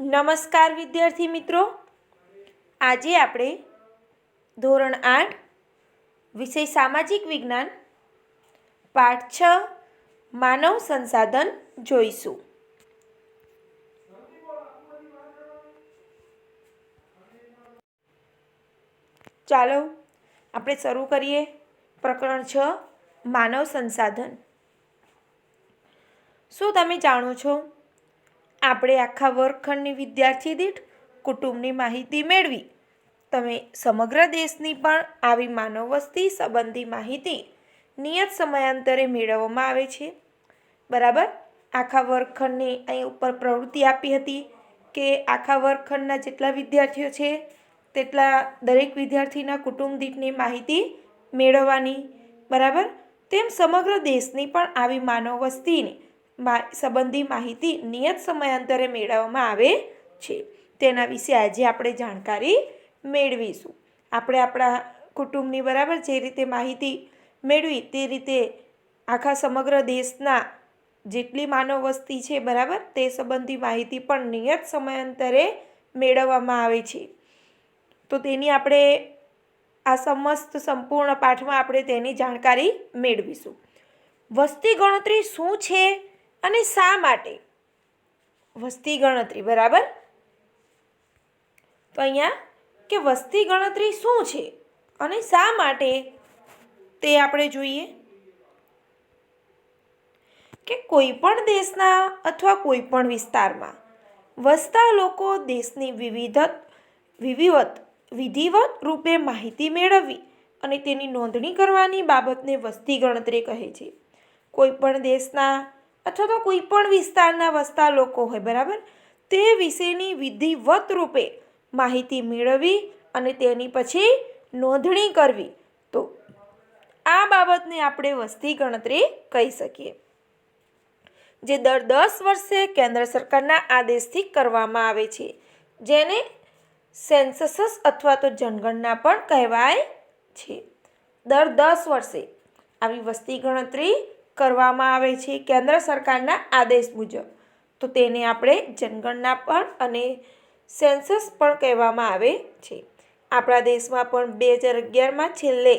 નમસ્કાર વિદ્યાર્થી મિત્રો, આજે આપણે ધોરણ 8 વિષય સામાજિક વિજ્ઞાન પાઠ 6 માનવ સંસાધન જોઈશું. ચાલો આપણે શરૂ કરીએ. પ્રકરણ 6 માનવ સંસાધન. શું તમે જાણો છો, આપણે આખા વર્ગખંડની વિદ્યાર્થી દીઠ કુટુંબની માહિતી મેળવી. તમે સમગ્ર દેશની પણ આવી માનવ વસ્તી સંબંધી માહિતી નિયત સમયાંતરે મેળવવામાં આવે છે. બરાબર. આખા વર્ગખંડની અહીં ઉપર પ્રવૃત્તિ આપી હતી કે આખા વર્ગખંડના જેટલા વિદ્યાર્થીઓ છે તેટલા દરેક વિદ્યાર્થીના કુટુંબ દીઠની માહિતી મેળવવાની. બરાબર. તેમ સમગ્ર દેશની પણ આવી માનવ વસ્તીની સંબંધી માહિતી નિયત સમયાંતરે મેળવવામાં આવે છે. તેના વિશે આજે આપણે જાણકારી મેળવીશું. આપણે આપણા કુટુંબની બરાબર જે રીતે માહિતી મેળવી તે રીતે આખા સમગ્ર દેશના જેટલી માનવ વસ્તી છે બરાબર તે સંબંધી માહિતી પણ નિયત સમયાંતરે મેળવવામાં આવે છે. તો તેની આપણે આ સમસ્ત સંપૂર્ણ પાઠમાં આપણે તેની જાણકારી મેળવીશું. વસ્તી ગણતરી શું છે અને શા માટે? વસ્તી ગણતરી બરાબર. તો અહીંયા કે વસ્તી ગણતરી શું છે અને શા માટે તે આપણે જોઈએ. કે કોઈ પણ દેશના અથવા કોઈ પણ વિસ્તારમાં વસતા લોકો દેશની વિધિવત રૂપે માહિતી મેળવવી અને તેની નોંધણી કરવાની બાબતને વસ્તી ગણતરી કહે છે. કોઈ પણ દેશના અથવા તો કોઈ પણ વિસ્તારના વસતા લોકો હોય બરાબર તે વિશેની વિધિવત રૂપે માહિતી મેળવવી અને તેની પછી નોંધણી કરવી, તો આ બાબતને આપણે વસ્તી ગણતરી કહી શકીએ. જે દર 10 વર્ષે કેન્દ્ર સરકારના આદેશથી કરવામાં આવે છે, જેને સેન્સસ અથવા તો જનગણના પણ કહેવાય છે. દર 10 વર્ષે આવી વસ્તી ગણતરી કરવામાં આવે છે કેન્દ્ર સરકારના આદેશ મુજબ, તો તેને આપણે જનગણના પણ અને સેન્સસ પણ કહેવામાં આવે છે. આપણા દેશમાં પણ 2011માં છેલ્લે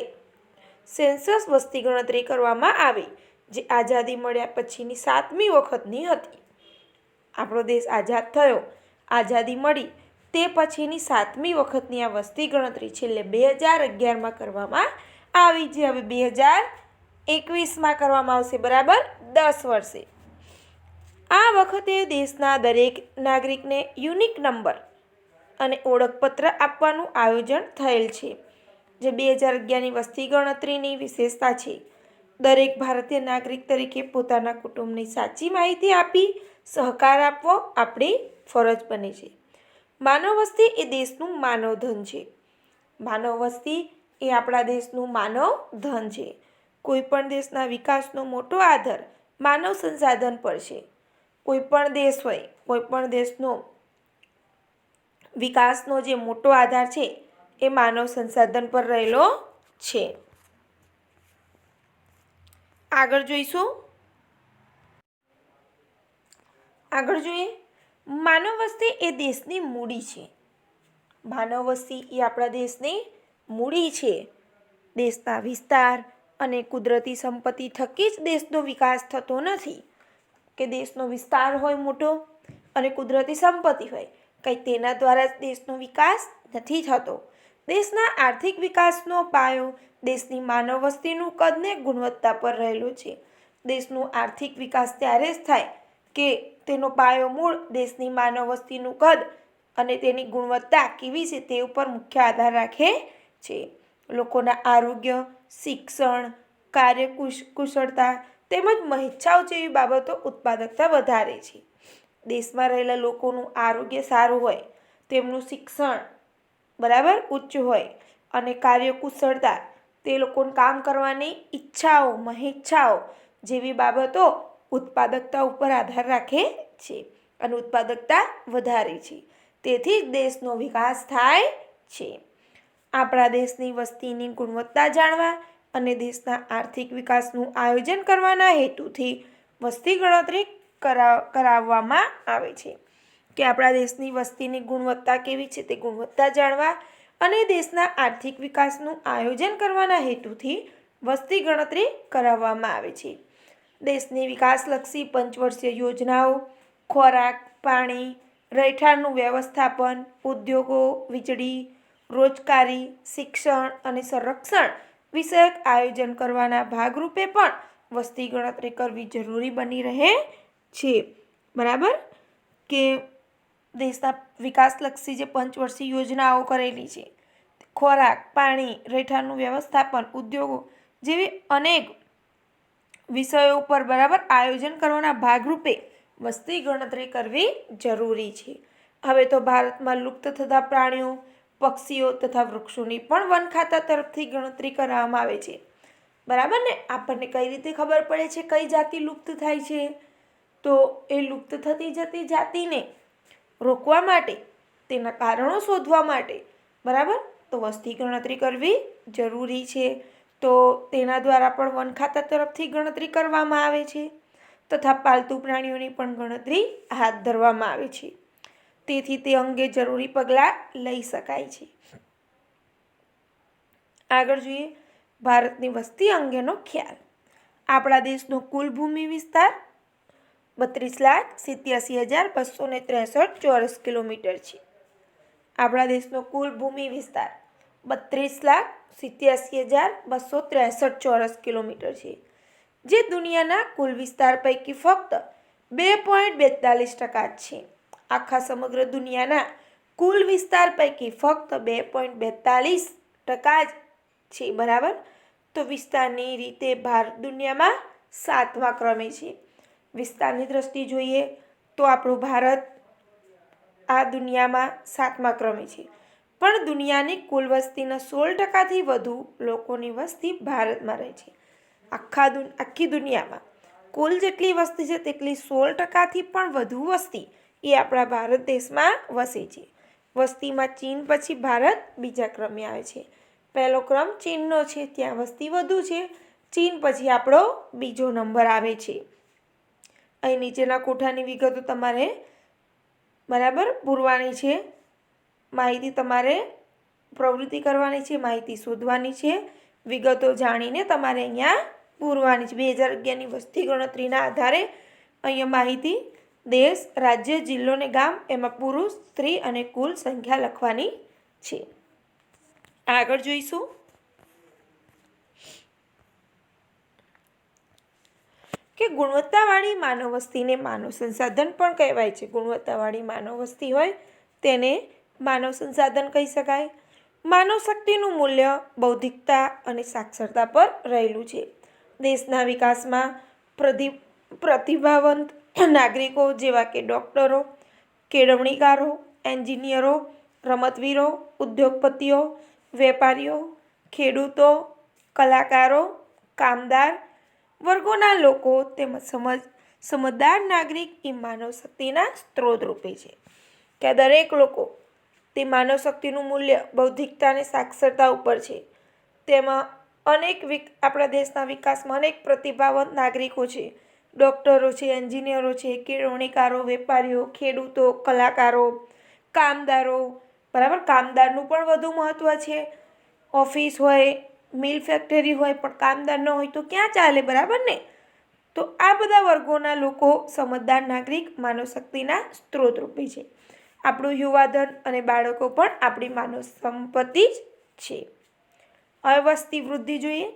સેન્સસ વસ્તી ગણતરી કરવામાં આવી, જે આઝાદી મળ્યા પછીની 7મી વખતની હતી. આપણો દેશ આઝાદ થયો, આઝાદી મળી તે પછીની 7મી વખતની આ વસ્તી ગણતરી છેલ્લે 2011માં કરવામાં આવી, જે હવે 2021માં કરવામાં આવશે બરાબર 10 વર્ષે. આ વખતે દેશના દરેક નાગરિકને યુનિક નંબર અને ઓળખપત્ર આપવાનું આયોજન થયેલ છે, જે 2011ની વસ્તી ગણતરીની વિશેષતા છે. દરેક ભારતીય નાગરિક તરીકે પોતાના કુટુંબની સાચી માહિતી આપી સહકાર આપવો આપણી ફરજ બને છે. માનવ વસ્તી એ દેશનું માનવ ધન છે. માનવ વસ્તી એ આપણા દેશનું માનવ ધન છે. કોઈ પણ દેશના વિકાસનો મોટો આધાર માનવ સંસાધન પર છે. કોઈ પણ દેશ હોય, કોઈ પણ દેશનો વિકાસનો જે મોટો આધાર છે એ માનવ સંસાધન પર રહેલો છે. આગળ જોઈશું. આગળ જોઈએ. માનવ વસ્તી એ દેશની મૂડી છે. માનવ વસ્તી એ આપણા દેશની મૂડી છે. દેશના વિસ્તાર અને કુદરતી સંપત્તિ થકી જ દેશનો વિકાસ થતો નથી. કે દેશનો વિસ્તાર હોય મોટો અને કુદરતી સંપત્તિ હોય, કંઈ તેના દ્વારા જ દેશનો વિકાસ નથી થતો. દેશના આર્થિક વિકાસનો પાયો દેશની માનવ વસ્તીનું કદ ને ગુણવત્તા પર રહેલો છે. દેશનો આર્થિક વિકાસ ત્યારે જ થાય કે તેનો પાયો મૂળ દેશની માનવ વસ્તીનું કદ અને તેની ગુણવત્તા કેવી છે તે ઉપર મુખ્ય આધાર રાખે છે. લોકોના આરોગ્ય, શિક્ષણ, કાર્યકુશળતા તેમજ મહેચ્છાઓ જેવી બાબતો ઉત્પાદકતા વધારે છે. દેશમાં રહેલા લોકોનું આરોગ્ય સારું હોય, તેમનું શિક્ષણ બરાબર ઉચ્ચ હોય અને કાર્યકુશળતા તે લોકોને કામ કરવાની ઈચ્છાઓ, મહેચ્છાઓ જેવી બાબતો ઉત્પાદકતા ઉપર આધાર રાખે છે અને ઉત્પાદકતા વધારે છે. તેથી જ દેશનો વિકાસ થાય છે. આપણા દેશની વસ્તીની ગુણવત્તા જાણવા અને દેશના આર્થિક વિકાસનું આયોજન કરવાના હેતુથી વસ્તી ગણતરી કરાવવામાં આવે છે. કે આપણા દેશની વસ્તીની ગુણવત્તા કેવી છે તે ગુણવત્તા જાણવા અને દેશના આર્થિક વિકાસનું આયોજન કરવાના હેતુથી વસ્તી ગણતરી કરાવવામાં આવે છે. દેશની વિકાસલક્ષી પંચવર્ષીય યોજનાઓ, ખોરાક, પાણી, રહેઠાણનું વ્યવસ્થાપન, ઉદ્યોગો, વીજળી, રોજગારી, શિક્ષણ અને સંરક્ષણ વિષયક આયોજન કરવાના ભાગરૂપે પણ વસ્તી ગણતરી કરવી જરૂરી બની રહે છે. બરાબર, કે દેશના વિકાસલક્ષી જે પંચવર્ષીય યોજનાઓ કરેલી છે, ખોરાક, પાણી, રહેઠાણનું વ્યવસ્થાપન, ઉદ્યોગો જેવી અનેક વિષયો પર બરાબર આયોજન કરવાના ભાગરૂપે વસ્તી ગણતરી કરવી જરૂરી છે. હવે તો ભારતમાં લુપ્ત થતા પ્રાણીઓ, પક્ષીઓ તથા વૃક્ષોની પણ વન ખાતા તરફથી ગણતરી કરવામાં આવે છે. બરાબર ને? આપણને કઈ રીતે ખબર પડે છે કઈ જાતિ લુપ્ત થાય છે? તો એ લુપ્ત થતી જતી જાતિને રોકવા માટે, તેના કારણો શોધવા માટે, બરાબર, તો વસ્તી ગણતરી કરવી જરૂરી છે. તો તેના દ્વારા પણ વન ખાતા તરફથી ગણતરી કરવામાં આવે છે તથા પાલતુ પ્રાણીઓની પણ ગણતરી હાથ ધરવામાં આવે છે. તેથી તે અંગે જરૂરી પગલાં લઈ શકાય છે. આગળ જોઈએ ભારતની વસ્તી અંગેનો ખ્યાલ. આપણા દેશનો કુલ ભૂમિ વિસ્તાર 32,87,263 ચોરસ કિલોમીટર છે. આપણા દેશનો કુલ ભૂમિ વિસ્તાર 32,87,263 ચોરસ કિલોમીટર છે, જે દુનિયાના કુલ વિસ્તાર પૈકી ફક્ત 2.42% જ છે. આખા સમગ્ર દુનિયાના કુલ વિસ્તાર પૈકી ફક્ત 2.42% જ છે. બરાબર, તો વિસ્તારની રીતે ભારત દુનિયામાં 7મા ક્રમે છે. વિસ્તારની દ્રષ્ટિએ જોઈએ તો આપણું ભારત આ દુનિયામાં 7મા ક્રમે છે, પણ દુનિયાની કુલ વસ્તીના 16%થી વધુ લોકોની વસ્તી ભારતમાં રહે છે. આખી દુનિયામાં કુલ જેટલી વસ્તી છે તેટલી 16%થી પણ વધુ વસ્તી એ આપણા ભારત દેશમાં વસે છે. વસ્તીમાં ચીન પછી ભારત બીજા ક્રમે આવે છે. પહેલો ક્રમ ચીનનો છે, ત્યાં વસ્તી વધુ છે. ચીન પછી આપણો બીજો નંબર આવે છે. અહીં નીચેના કોઠાની વિગતો તમારે બરાબર પૂરવાની છે. માહિતી તમારે પ્રવૃત્તિ કરવાની છે, માહિતી શોધવાની છે, વિગતો જાણીને તમારે અહીંયા પૂરવાની છે. 2011ની વસ્તી ગણતરીના આધારે અહીંયા માહિતી દેશ, રાજ્ય, જિલ્લો ને ગામ, એમાં પુરુષ, સ્ત્રી અને કુલ સંખ્યા લખવાની છે. આગળ જોઈશું કે ગુણવત્તાવાળી માનવ વસ્તીને માનવ સંસાધન પણ કહેવાય છે. ગુણવત્તાવાળી માનવ વસ્તી હોય તેને માનવ સંસાધન કહી શકાય. માનવ શક્તિનું મૂલ્ય બૌદ્ધિકતા અને સાક્ષરતા પર રહેલું છે. દેશના વિકાસમાં પ્રતિભાવંત નાગરિકો જેવા કે ડૉક્ટરો, કેળવણીકારો, એન્જિનિયરો, રમતવીરો, ઉદ્યોગપતિઓ, વેપારીઓ, ખેડૂતો, કલાકારો, કામદાર વર્ગોના લોકો તેમજ સમજદાર નાગરિક એ માનવ શક્તિના સ્ત્રોત રૂપે છે. કે દરેક લોકો તે માનવ શક્તિનું મૂલ્ય બૌદ્ધિકતા અને સાક્ષરતા ઉપર છે. તેમાં આપણા દેશના વિકાસમાં અનેક પ્રતિભાવંત નાગરિકો છે. ડૉક્ટરો છે, એન્જિનિયરો છે, કેળવણીકારો, વેપારીઓ, ખેડૂતો, કલાકારો, કામદારો. બરાબર, કામદારનું પણ વધુ મહત્ત્વ છે. ઓફિસ હોય, મિલ ફેક્ટરી હોય, પણ કામદાર ન હોય તો ક્યાં ચાલે? બરાબર ને? તો આ બધા વર્ગોના લોકો સમજદાર નાગરિક માનવ શક્તિના સ્ત્રોત રૂપે છે. આપણું યુવાધન અને બાળકો પણ આપણી માનવ સંપત્તિ જ છે. હવે વસ્તી વૃદ્ધિ જોઈએ.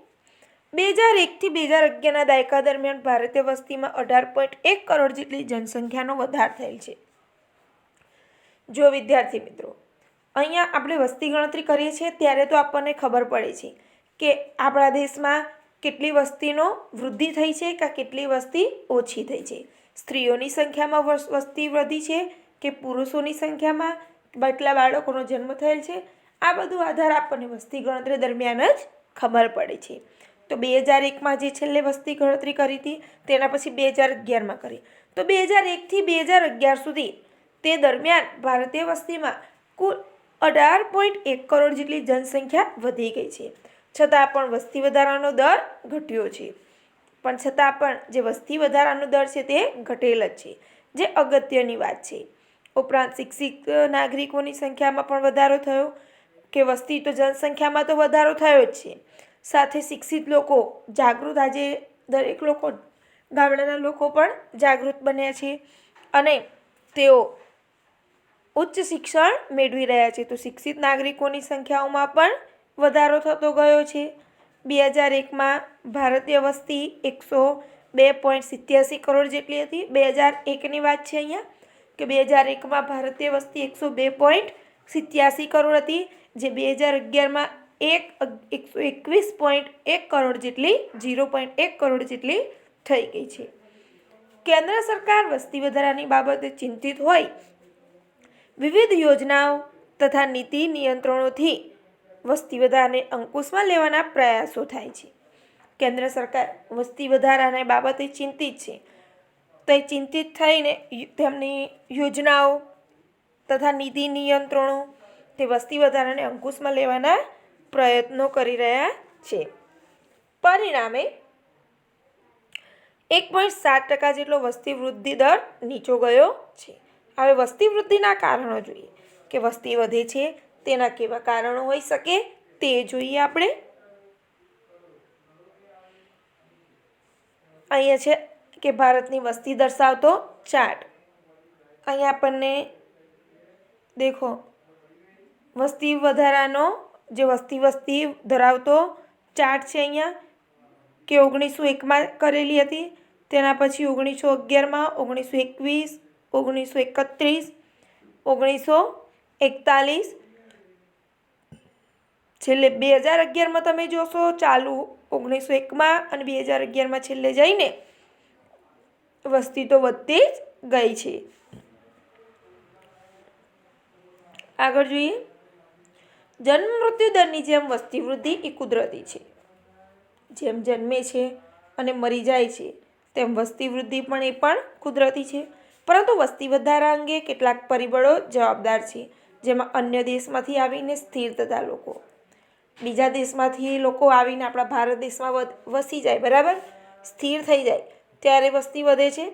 2001થી 2011ના દાયકા દરમિયાન ભારતીય વસ્તીમાં 18.1 કરોડ જેટલી જનસંખ્યાનો વધારો થયેલ છે. જો વિદ્યાર્થી મિત્રો, અહીંયા આપણે વસ્તી ગણતરી કરીએ છીએ ત્યારે તો આપણને ખબર પડે છે કે આપણા દેશમાં કેટલી વસ્તીનો વૃદ્ધિ થઈ છે કે કેટલી વસ્તી ઓછી થઈ છે. સ્ત્રીઓની સંખ્યામાં વસ્તી વધી છે કે પુરુષોની સંખ્યામાં કેટલા બાળકોનો જન્મ થયેલ છે, આ બધું આધાર આપણને વસ્તી ગણતરી દરમિયાન જ ખબર પડે છે. તો 2001માં જે છેલ્લે વસ્તી ગણતરી કરી હતી તેના પછી 2011માં કરી. તો 2001થી 2011 સુધી તે દરમિયાન ભારતીય વસ્તીમાં કુલ 18.1 કરોડ જેટલી જનસંખ્યા વધી ગઈ છે. છતાં પણ વસ્તી વધારાનો દર ઘટ્યો છે. જે વસ્તી વધારાનો દર છે તે ઘટેલ જ છે, જે અગત્યની વાત છે. ઉપરાંત શિક્ષિત નાગરિકોની સંખ્યામાં પણ વધારો થયો, કે વસ્તી તો જનસંખ્યામાં તો વધારો થયો જ છે, સાથે શિક્ષિત લોકો જાગૃત, આજે દરેક લોકો ગામડાના લોકો પણ જાગૃત બન્યા છે અને તેઓ ઉચ્ચ શિક્ષણ મેળવી રહ્યા છે. તો શિક્ષિત નાગરિકોની સંખ્યાઓમાં પણ વધારો થતો ગયો છે. 2001માં ભારતીય વસ્તી 102.87 કરોડ જેટલી હતી. 2001ની વાત છે અહીંયા, કે 2001માં ભારતીય વસ્તી 102.87 કરોડ હતી, જે 2011માં 121.1 કરોડ જેટલી 0.1 કરોડ જેટલી થઈ ગઈ છે. કેન્દ્ર સરકાર વસ્તી વધારાની બાબતે ચિંતિત હોય વિવિધ યોજનાઓ તથા નીતિ નિયંત્રણોથી વસ્તી વધારાને અંકુશમાં લેવાના પ્રયાસો થાય છે. કેન્દ્ર સરકાર વસ્તી વધારાને બાબતે ચિંતિત છે, તો એ ચિંતિત થઈને તેમની યોજનાઓ તથા નીતિ નિયંત્રણો તે વસ્તી વધારાને અંકુશમાં લેવાના પ્રયત્નો કરી રહ્યા છે. પરિણામે 1.7% જેટલો વસ્તી વૃદ્ધિ દર નીચો ગયો છે. હવે વસ્તી વૃદ્ધિના કારણો જોઈએ, કે વસ્તી વધે છે તેના કેવા કારણો હોઈ શકે તે જોઈએ આપણે. અહીંયા છે કે ભારતની વસ્તી દર્શાવતો ચાર્ટ. અહીંયા આપણને દેખો વસ્તી વધારાનો જે વસ્તી ધરાવતો ચાર્ટ છે અહીંયા, કે 1901માં કરેલી હતી, તેના પછી 1911માં, 1921, 1931, 1941, છેલ્લે 2011માં તમે જોશો ચાલુ 1901માં અને 2011માં છેલ્લે જઈને વસ્તી તો વધતી જ ગઈ છે. આગળ જોઈએ, જન્મ મૃત્યુ દરની જેમ વસ્તી વૃદ્ધિ એ કુદરતી છે. જેમ જન્મે છે અને મરી જાય છે તેમ વસ્તી વૃદ્ધિ પણ એ પણ કુદરતી છે. પરંતુ વસ્તી વધારા અંગે કેટલાક પરિબળો જવાબદાર છે, જેમાં અન્ય દેશમાંથી આવીને સ્થિર થતા લોકો, બીજા દેશમાંથી લોકો આવીને આપણા ભારત દેશમાં વસી જાય, બરાબર, સ્થિર થઈ જાય ત્યારે વસ્તી વધે છે.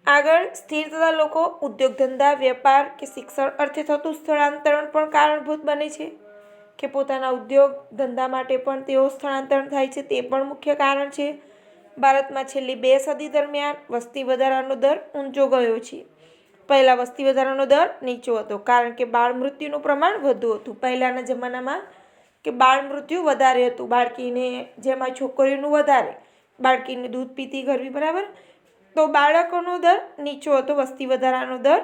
આગળ સ્થિર થતા લોકો ઉદ્યોગ ધંધા, વેપાર કે શિક્ષણ અર્થે થતું સ્થળાંતરણ પણ કારણભૂત બને છે, કે પોતાના ઉદ્યોગ ધંધા માટે પણ તેઓ સ્થળાંતરણ થાય છે, તે પણ મુખ્ય કારણ છે. ભારતમાં છેલ્લી 2 સદી દરમિયાન વસ્તી વધારાનો દર ઊંચો ગયો છે. પહેલાં વસ્તી વધારાનો દર નીચો હતો, કારણ કે બાળ મૃત્યુનું પ્રમાણ વધુ હતું. પહેલાંના જમાનામાં કે બાળ મૃત્યુ વધારે હતું, બાળકીને જેમાં છોકરીઓનું વધારે, બાળકીને દૂધ પીતી કરવી, બરાબર, તો બાળકોનો દર નીચો હતો, વસ્તી વધારાનો દર,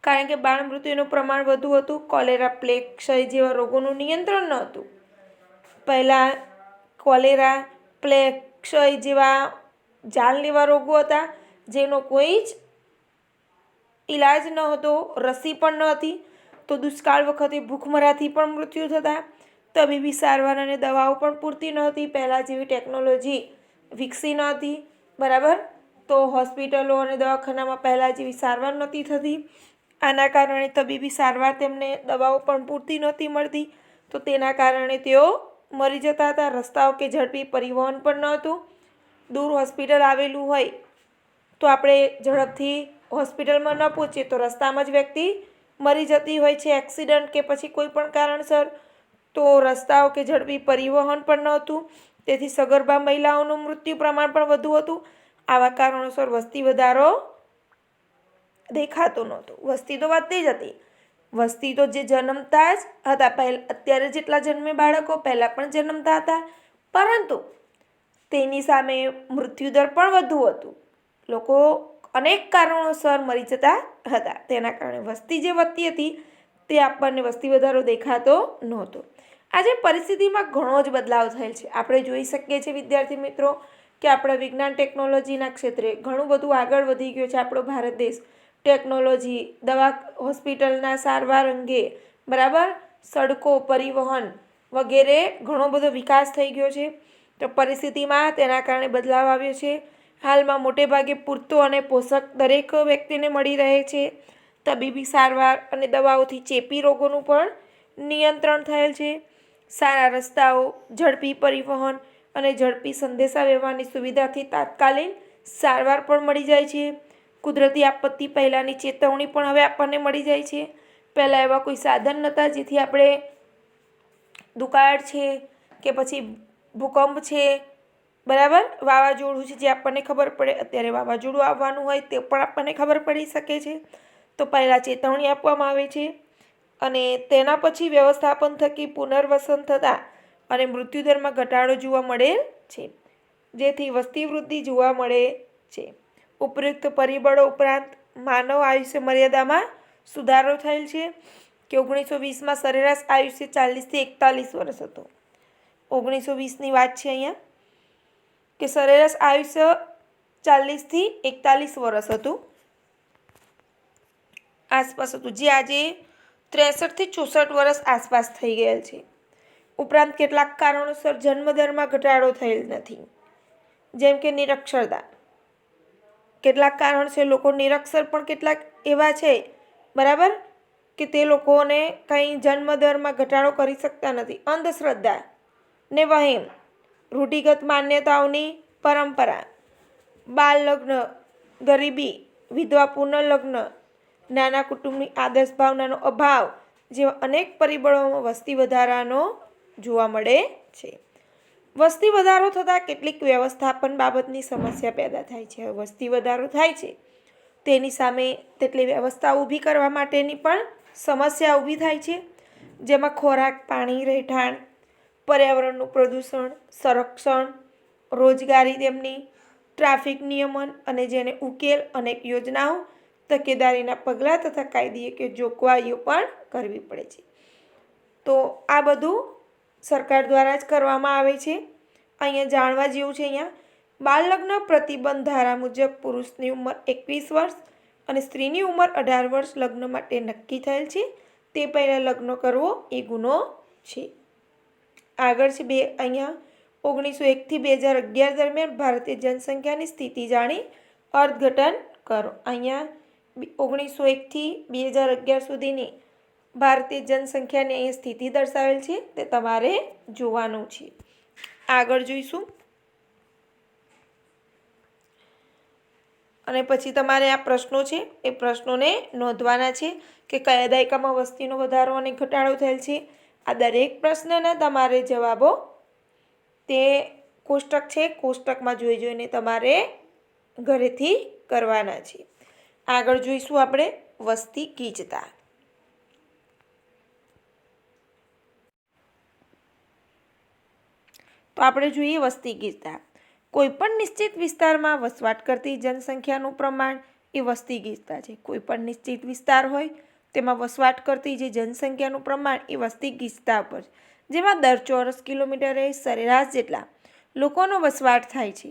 કારણ કે બાળ મૃત્યુનું પ્રમાણ વધુ હતું. કોલેરા, પ્લેગ, ક્ષય જેવા રોગોનું નિયંત્રણ ન હતું. પહેલાં કોલેરા, પ્લેગ, ક્ષય જેવા જાનલેવા રોગો હતા, જેનો કોઈ જ ઈલાજ ન હતો, રસી પણ ન હતી. તો દુષ્કાળ વખતે ભૂખમરાથી પણ મૃત્યુ થતા. તબીબી સારવાર અને દવાઓ પણ પૂરતી ન હતી, પહેલાં જેવી ટેકનોલોજી વિકસી ન હતી, બરાબર, તો હોસ્પિટલો અને દવાખાનામાં પહેલાં જેવી સારવાર નહોતી થતી. આના કારણે તબીબી સારવાર તેમને દવાઓ પણ પૂરતી નહોતી મળતી, તો તેના કારણે તેઓ મરી જતા હતા. રસ્તાઓ કે ઝડપી પરિવહન પણ ન હતું. દૂર હોસ્પિટલ આવેલું હોય તો આપણે ઝડપથી હોસ્પિટલમાં ન પહોંચીએ તો રસ્તામાં જ વ્યક્તિ મરી જતી હોય છે, એક્સિડન્ટ કે પછી કોઈ પણ કારણસર. તો રસ્તાઓ કે ઝડપી પરિવહન પણ ન હતું, તેથી સગર્ભા મહિલાઓનું મૃત્યુ પ્રમાણ પણ વધુ હતું. આવા કારણોસર વસ્તી વધારો દેખાતો નહોતો. વસ્તી તો વધતી જ હતી, વસ્તી તો જે જન્મતા જ હતા, અત્યારે જેટલા જન્મે બાળકો પહેલાં પણ જન્મતા હતા, પરંતુ તેની સામે મૃત્યુદર પણ વધુ હતું. લોકો અનેક કારણોસર મરી જતા હતા, તેના કારણે વસ્તી જે વધતી હતી તે આપણને વસ્તી વધારો દેખાતો નહોતો. આજે પરિસ્થિતિમાં ઘણો જ બદલાવ થયેલ છે. આપણે જોઈ શકીએ છીએ વિદ્યાર્થી મિત્રો કે આપણા વિજ્ઞાન ટેકનોલોજીના ક્ષેત્રે ઘણું બધું આગળ વધી ગયું છે આપણો ભારત દેશ. ટેકનોલોજી, દવા, હોસ્પિટલના સારવાર અંગે, બરાબર, સડકો, પરિવહન વગેરે ઘણો બધો વિકાસ થઈ ગયો છે. તો પરિસ્થિતિમાં તેના કારણે બદલાવ આવ્યો છે. હાલમાં મોટેભાગે પૂરતો અને પોષક દરેક વ્યક્તિને મળી રહે છે. તબીબી સારવાર અને દવાઓથી ચેપી રોગોનું પણ નિયંત્રણ થયેલ છે. સારા રસ્તાઓ, ઝડપી પરિવહન અને ઝડપી સંદેશા વ્યવહારની સુવિધાથી તાત્કાલિક સારવાર પણ મળી જાય છે. કુદરતી આપત્તિ પહેલાંની ચેતવણી પણ હવે આપણને મળી જાય છે. પહેલાં એવા કોઈ સાધન નહોતા જેથી આપણે દુકાળ છે કે પછી ભૂકંપ છે, બરાબર, વાવાઝોડું છે જે આપણને ખબર પડે. અત્યારે વાવાઝોડું આવવાનું હોય તે પણ આપણને ખબર પડી શકે છે. તો પહેલાં ચેતવણી આપવામાં આવે છે અને તેના પછી વ્યવસ્થાપન થકી પુનર્વસન થતાં અને મૃત્યુદરમાં ઘટાડો જોવા મળે છે, જેથી વસ્તી વૃદ્ધિ જોવા મળે છે. ઉપયુક્ત પરિબળો ઉપરાંત માનવ આયુષ્ય મર્યાદામાં સુધારો થયેલ છે કે 1920માં સરેરાશ આયુષ્ય 40થી 41 વર્ષ હતો. 1920ની વાત છે અહીંયા કે સરેરાશ આયુષ્ય 40થી 41 વર્ષ હતું, આસપાસ હતું, જે આજે 63થી 64 વર્ષ આસપાસ થઈ ગયેલ છે. ઉપરાંત કેટલાક કારણોસર જન્મદરમાં ઘટાડો થયેલ નથી, જેમ કે નિરક્ષરતા. કેટલાક કારણોસર લોકો નિરક્ષર પણ કેટલાક એવા છે, બરાબર, કે તે લોકોને કંઈ જન્મદરમાં ઘટાડો કરી શકતા નથી. અંધશ્રદ્ધા ને વહેમ, રૂઢિગત માન્યતાઓની પરંપરા, બાળ લગ્ન, ગરીબી, વિધવા પુનર્લગ્ન, નાના કુટુંબની આદર્શ ભાવનાનો અભાવ જેવા અનેક પરિબળોમાં વસ્તી વધારાનો જોવા મળે છે. વસ્તી વધારો થતાં કેટલીક વ્યવસ્થાપન બાબતની સમસ્યા પેદા થાય છે. હવે વસ્તી વધારો થાય છે તેની સામે તેટલી વ્યવસ્થા ઊભી કરવા માટેની પણ સમસ્યા ઊભી થાય છે, જેમાં ખોરાક, પાણી, રહેઠાણ, પર્યાવરણનું પ્રદૂષણ, સંરક્ષણ, રોજગારી, તેમની ટ્રાફિક નિયમન અને જેને ઉકેલ અનેક યોજનાઓ, તકેદારીના પગલાં તથા કાયદીય જોગવાઈઓ પણ કરવી પડે છે. તો આ બધું સરકાર દ્વારા જ કરવામાં આવે છે. અહીંયા જાણવા જેવું છે. અહીંયા બાળલગ્ન પ્રતિબંધ ધારા મુજબ પુરુષની ઉંમર 21 વર્ષ અને સ્ત્રીની ઉંમર 18 વર્ષ લગ્ન માટે નક્કી થયેલ છે. તે પહેલાં લગ્ન કરવો એ ગુનો છે. આગળ છે અહીંયા 1901થી 2011 દરમિયાન ભારતીય જનસંખ્યાની સ્થિતિ જાણી અર્થઘટન કરો. અહીંયા 1901થી 2011 સુધીની ભારતીય જનસંખ્યાની અહીંયા સ્થિતિ દર્શાવેલ છે, તે તમારે જોવાનું છે. આગળ જોઈશું અને પછી તમારે આ પ્રશ્નો છે એ પ્રશ્નોને નોંધવાના છે કે કયા દાયકામાં વસ્તીનો વધારો અને ઘટાડો થયેલ છે. આ દરેક પ્રશ્નના તમારે જવાબો તે કોષ્ટક છે, કોષ્ટકમાં જોઈને તમારે ઘરેથી કરવાના છે. આગળ જોઈશું આપણે વસ્તી ગીચતા. તો આપણે જોઈએ વસ્તી ગીચતા. કોઈપણ નિશ્ચિત વિસ્તારમાં વસવાટ કરતી જનસંખ્યાનું પ્રમાણ એ વસ્તી ગીચતા છે. કોઈપણ નિશ્ચિત વિસ્તાર હોય તેમાં વસવાટ કરતી જે જનસંખ્યાનું પ્રમાણ એ વસ્તી ગીચતા પર, જેમાં દર ચોરસ કિલોમીટરે સરેરાશ જેટલા લોકોનો વસવાટ થાય છે.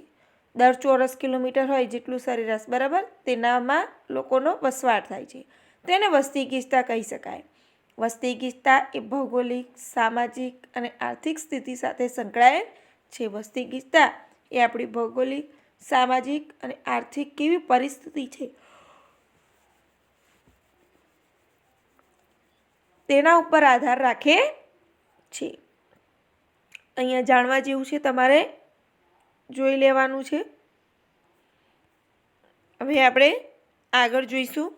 દર ચોરસ કિલોમીટર હોય જેટલું સરેરાશ, બરાબર, તેનામાં લોકોનો વસવાટ થાય છે, તેને વસ્તી ગીચતા કહી શકાય. વસ્તી ગીચતા એ ભૌગોલિક, સામાજિક અને આર્થિક સ્થિતિ સાથે સંકળાયેલ છે. વસ્તી ગીચતા એ આપણી ભૌગોલિક, સામાજિક અને આર્થિક કેવી પરિસ્થિતિ છે તેના ઉપર આધાર રાખે છે. અહીંયા જાણવા જેવું છે, તમારે જોઈ લેવાનું છે. હવે આપણે આગળ જોઈશું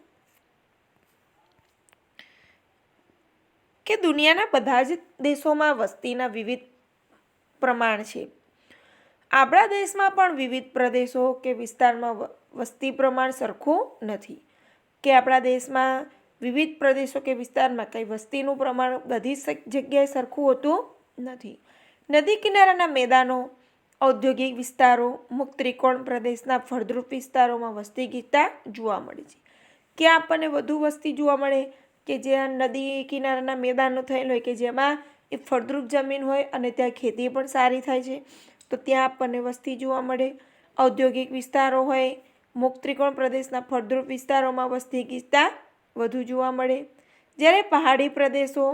કે દુનિયાના બધા જ દેશોમાં વસ્તીના વિવિધ પ્રમાણ છે. આપણા દેશમાં પણ વિવિધ પ્રદેશો કે વિસ્તારમાં વસ્તી પ્રમાણ સરખું નથી, કે આપણા દેશમાં વિવિધ પ્રદેશો કે વિસ્તારમાં કંઈ વસ્તીનું પ્રમાણ બધી જગ્યાએ સરખું હોતું નથી. નદી કિનારાના મેદાનો, ઔદ્યોગિક વિસ્તારો, મુક્ત ત્રિકોણ પ્રદેશના ફળદ્રુપ વિસ્તારોમાં વસ્તી ગીચતા જોવા મળે છે. ક્યાં આપણને વધુ વસ્તી જોવા મળે? કે જ્યાં નદી કિનારાના મેદાનો થયેલ હોય, કે જેમાં એ ફળદ્રુપ જમીન હોય અને ત્યાં ખેતી પણ સારી થાય છે, તો ત્યાં આપણને વસ્તી જોવા મળે. ઔદ્યોગિક વિસ્તારો હોય, મુક્ત ત્રિકોણ પ્રદેશના ફળદ્રુપ વિસ્તારોમાં વસ્તી ગીચતા વધુ જોવા મળે. જ્યારે પહાડી પ્રદેશો,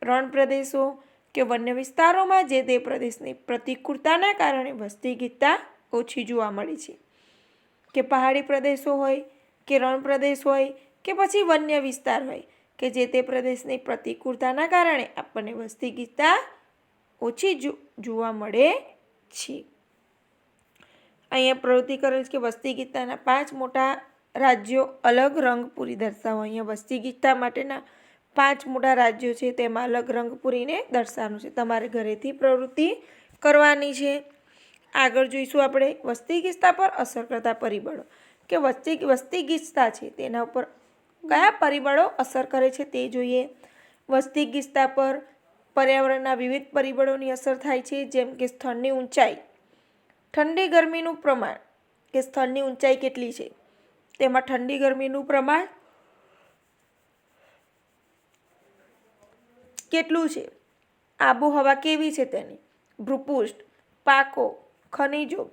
રણ પ્રદેશો કે વન્ય વિસ્તારોમાં જે તે પ્રદેશની પ્રતિકૂળતાના કારણે વસ્તી ગીચતા ઓછી જોવા મળે છે. કે પહાડી પ્રદેશો હોય કે રણ પ્રદેશ હોય કે પછી વન્ય વિસ્તાર હોય, કે જે તે પ્રદેશની પ્રતિકૂળતાના કારણે આપણને વસ્તી ગીચતા ઓછી જોવા મળે છે. અહીંયા પ્રવૃત્તિ કરેલ છે કે વસ્તી ગીતતાના 5 મોટા રાજ્યો અલગ રંગ પૂરી દર્શાવો. અહીંયા વસ્તી ગીતતા માટેના 5 મોટા રાજ્યો છે તેમાં અલગ રંગ પૂરીને દર્શાવવાનું છે. તમારે ઘરેથી પ્રવૃત્તિ કરવાની છે. આગળ જોઈશું આપણે વસ્તી ગીતતા પર અસર કરતા પરિબળો, કે વસ્તી ગીતતા છે તેના ઉપર કયા પરિબળો અસર કરે છે તે જોઈએ. વસ્તી ગીતતા પર પર્યાવરણના વિવિધ પરિબળોની અસર થાય છે, જેમ કે સ્થળની ઊંચાઈ, ઠંડી ગરમીનું પ્રમાણ, કે સ્થળની ઊંચાઈ કેટલી છે તેમાં ઠંડી ગરમીનું પ્રમાણ કેટલું છે, આબોહવા કેવી છે તેની, ભૂપૃષ્ઠ, પાકો, ખનિજો,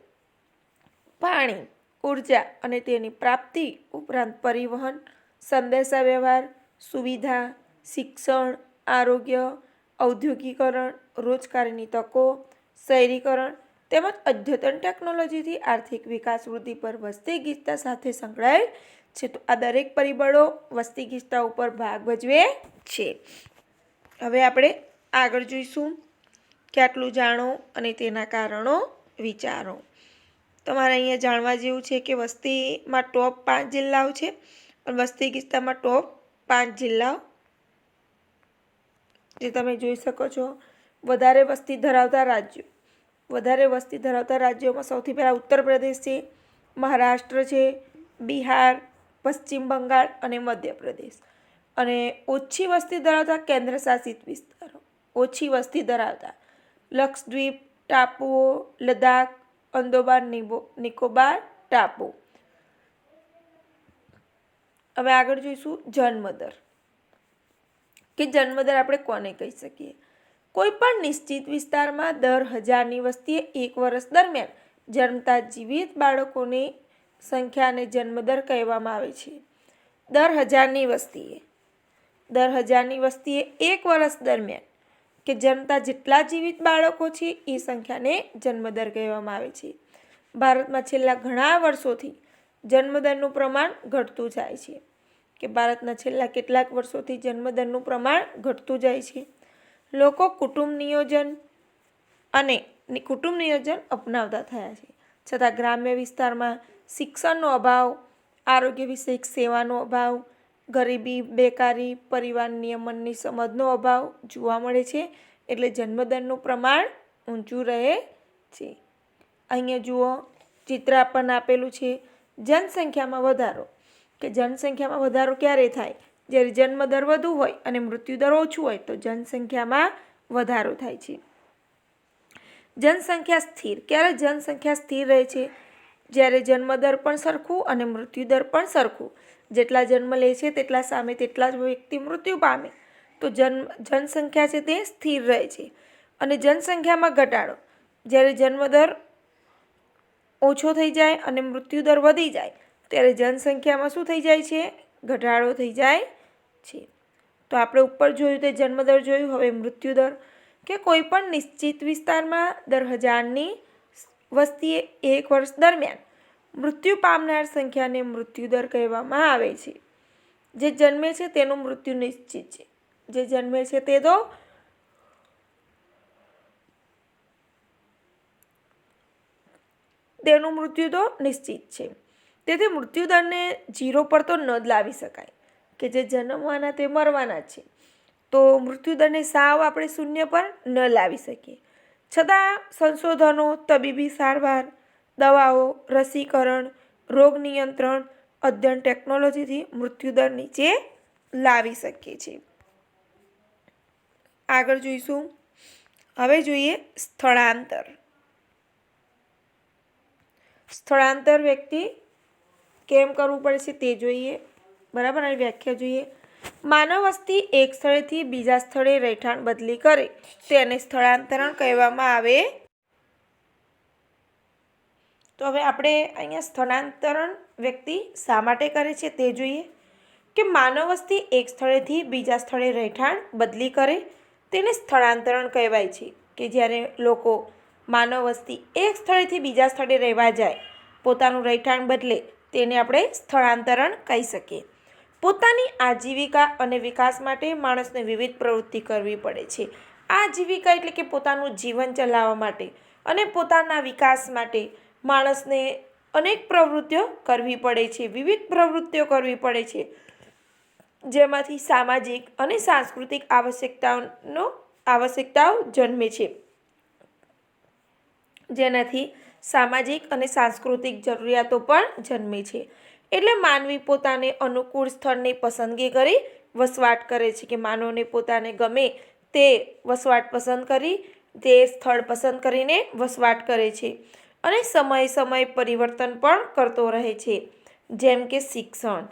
પાણી, ઉર્જા અને તેની પ્રાપ્તિ ઉપરાંત પરિવહન, સંદેશાવ્યવહાર, સુવિધા, શિક્ષણ, આરોગ્ય, ઔદ્યોગિકરણ, રોજગારીની તકો, શહેરીકરણ તેમજ અદ્યતન ટેકનોલોજીથી આર્થિક વિકાસ વૃદ્ધિ પર વસ્તી ગીતતા સાથે સંકળાયેલ છે. તો આ દરેક પરિબળો વસ્તી ગીતતા ઉપર ભાગ ભજવે છે. હવે આપણે આગળ જોઈશું કે આટલું જાણો અને તેના કારણો વિચારો. તમારે અહીંયા જાણવા જેવું છે કે વસ્તીમાં ટોપ 5 જિલ્લાઓ છે અને વસ્તી ગીતતામાં ટોપ 5 જિલ્લાઓ જે તમે જોઈ શકો છો. વધારે વસ્તી ધરાવતા રાજ્યો, વધારે વસ્તી ધરાવતા રાજ્યોમાં સૌથી પહેલાં ઉત્તર પ્રદેશ છે, મહારાષ્ટ્ર છે, બિહાર, પશ્ચિમ બંગાળ અને મધ્યપ્રદેશ. અને ઓછી વસ્તી ધરાવતા કેન્દ્ર શાસિત વિસ્તારો, ઓછી વસ્તી ધરાવતા લક્ષદ્વીપ, ટાપુઓ, લદ્દાખ, અંદોમાન નિકોબાર ટાપુ. હવે આગળ જોઈશું જન્મદર, કે જન્મદર આપણે કોને કહી શકીએ. કોઈ પણ નિશ્ચિત વિસ્તારમાં દર 1000ની વસ્તીએ 1 વર્ષ દરમિયાન જન્મતા જીવિત બાળકોની સંખ્યાને જન્મદર કહેવામાં આવે છે. દર 1000ની વસ્તીએ 1 વર્ષ દરમિયાન કે જન્મતા જેટલા જીવિત બાળકો છે એ સંખ્યાને જન્મદર કહેવામાં આવે છે. ભારતમાં છેલ્લા ઘણા વર્ષોથી જન્મદરનું પ્રમાણ ઘટતું જાય છે, કે ભારતના છેલ્લા કેટલાક વર્ષોથી જન્મદરનું પ્રમાણ ઘટતું જાય છે. લોકો કુટુંબ નિયોજન અપનાવતા થયા છે, છતાં ગ્રામ્ય વિસ્તારમાં શિક્ષણનો અભાવ, આરોગ્ય વિષયક સેવાનો અભાવ, ગરીબી, બેકારી, પરિવાર નિયમનની સમજનો અભાવ જોવા મળે છે. એટલે જન્મદરનું પ્રમાણ ઊંચું રહે છે. અહીંયા જુઓ, ચિત્ર આપણને આપેલું છે. જનસંખ્યામાં વધારો, કે જનસંખ્યામાં વધારો ક્યારે થાય? જ્યારે જન્મદર વધુ હોય અને મૃત્યુદર ઓછું હોય તો જનસંખ્યામાં વધારો થાય છે. જનસંખ્યા સ્થિર, ક્યારે જનસંખ્યા સ્થિર રહે છે? જ્યારે જન્મદર પણ સરખું અને મૃત્યુદર પણ સરખું, જેટલા જન્મ લે છે તેટલા સામે તેટલા જ વ્યક્તિ મૃત્યુ પામે, તો જનસંખ્યા છે તે સ્થિર રહે છે. અને જનસંખ્યામાં ઘટાડો, જ્યારે જન્મદર ઓછો થઈ જાય અને મૃત્યુદર વધી જાય ત્યારે જનસંખ્યામાં શું થઈ જાય છે? ઘટાડો થઈ જાય છે. તો આપણે ઉપર જોયું તે જન્મદર જોયું. હવે મૃત્યુદર, કે કોઈ પણ નિશ્ચિત વિસ્તારમાં દર 1000ની વસ્તીએ 1 વર્ષ દરમિયાન મૃત્યુ પામનાર સંખ્યાને મૃત્યુદર કહેવામાં આવે છે. જે જન્મે છે તેનું મૃત્યુ નિશ્ચિત છે, જે જન્મે છે તે તો તેનું મૃત્યુ તો નિશ્ચિત છે. તેથી મૃત્યુદરને 0 પર તો ન જ લાવી શકાય, કે જે જન્મવાના તે મરવાના છે. તો મૃત્યુદરને સાવ આપણે 0 પર ન લાવી શકીએ. છતાં સંશોધનો, તબીબી સારવાર, દવાઓ, રસીકરણ, રોગ નિયંત્રણ, અધ્યયન ટેકનોલોજીથી મૃત્યુદર નીચે લાવી શકીએ છીએ. આગળ જોઈશું. હવે જોઈએ સ્થળાંતર. સ્થળાંતર વ્યક્તિ કેમ કરવું પડે છે તે જોઈએ. બરાબર, અને વ્યાખ્યા જોઈએ. માનવ વસ્તી એક સ્થળેથી બીજા સ્થળે રહેઠાણ બદલી કરે તેને સ્થળાંતરણ કહેવામાં આવે. તો હવે આપણે અહીંયા સ્થળાંતરણ વ્યક્તિ શા માટે કરે છે તે જોઈએ. કે માનવ વસ્તી એક સ્થળેથી બીજા સ્થળે રહેઠાણ બદલી કરે તેને સ્થળાંતરણ કહેવાય છે. કે જ્યારે લોકો, માનવ વસ્તી એક સ્થળેથી બીજા સ્થળે રહેવા જાય, પોતાનું રહેઠાણ બદલે, તેને આપણે સ્થળાંતરણ કહી શકીએ. પોતાની આજીવિકા અને વિકાસ માટે માણસને વિવિધ પ્રવૃત્તિ કરવી પડે છે. આજીવિકા એટલે કે પોતાનું જીવન ચલાવવા માટે અને પોતાના વિકાસ માટે માણસને અનેક પ્રવૃત્તિઓ કરવી પડે છે, વિવિધ પ્રવૃત્તિઓ કરવી પડે છે, જેમાંથી સામાજિક અને સાંસ્કૃતિક આવશ્યકતાઓ જન્મે છે, જેનાથી સામાજિક અને સાંસ્કૃતિક જરૂરિયાતો પણ જન્મે છે. એટલે માનવી પોતાને અનુકૂળ સ્થળની પસંદગી કરી વસવાટ કરે છે, કે માનવને પોતાને ગમે તે વસવાટ પસંદ કરી તે સ્થળ પસંદ કરીને વસવાટ કરે છે અને સમયે પરિવર્તન પણ કરતો રહે છે. જેમ કે શિક્ષણ,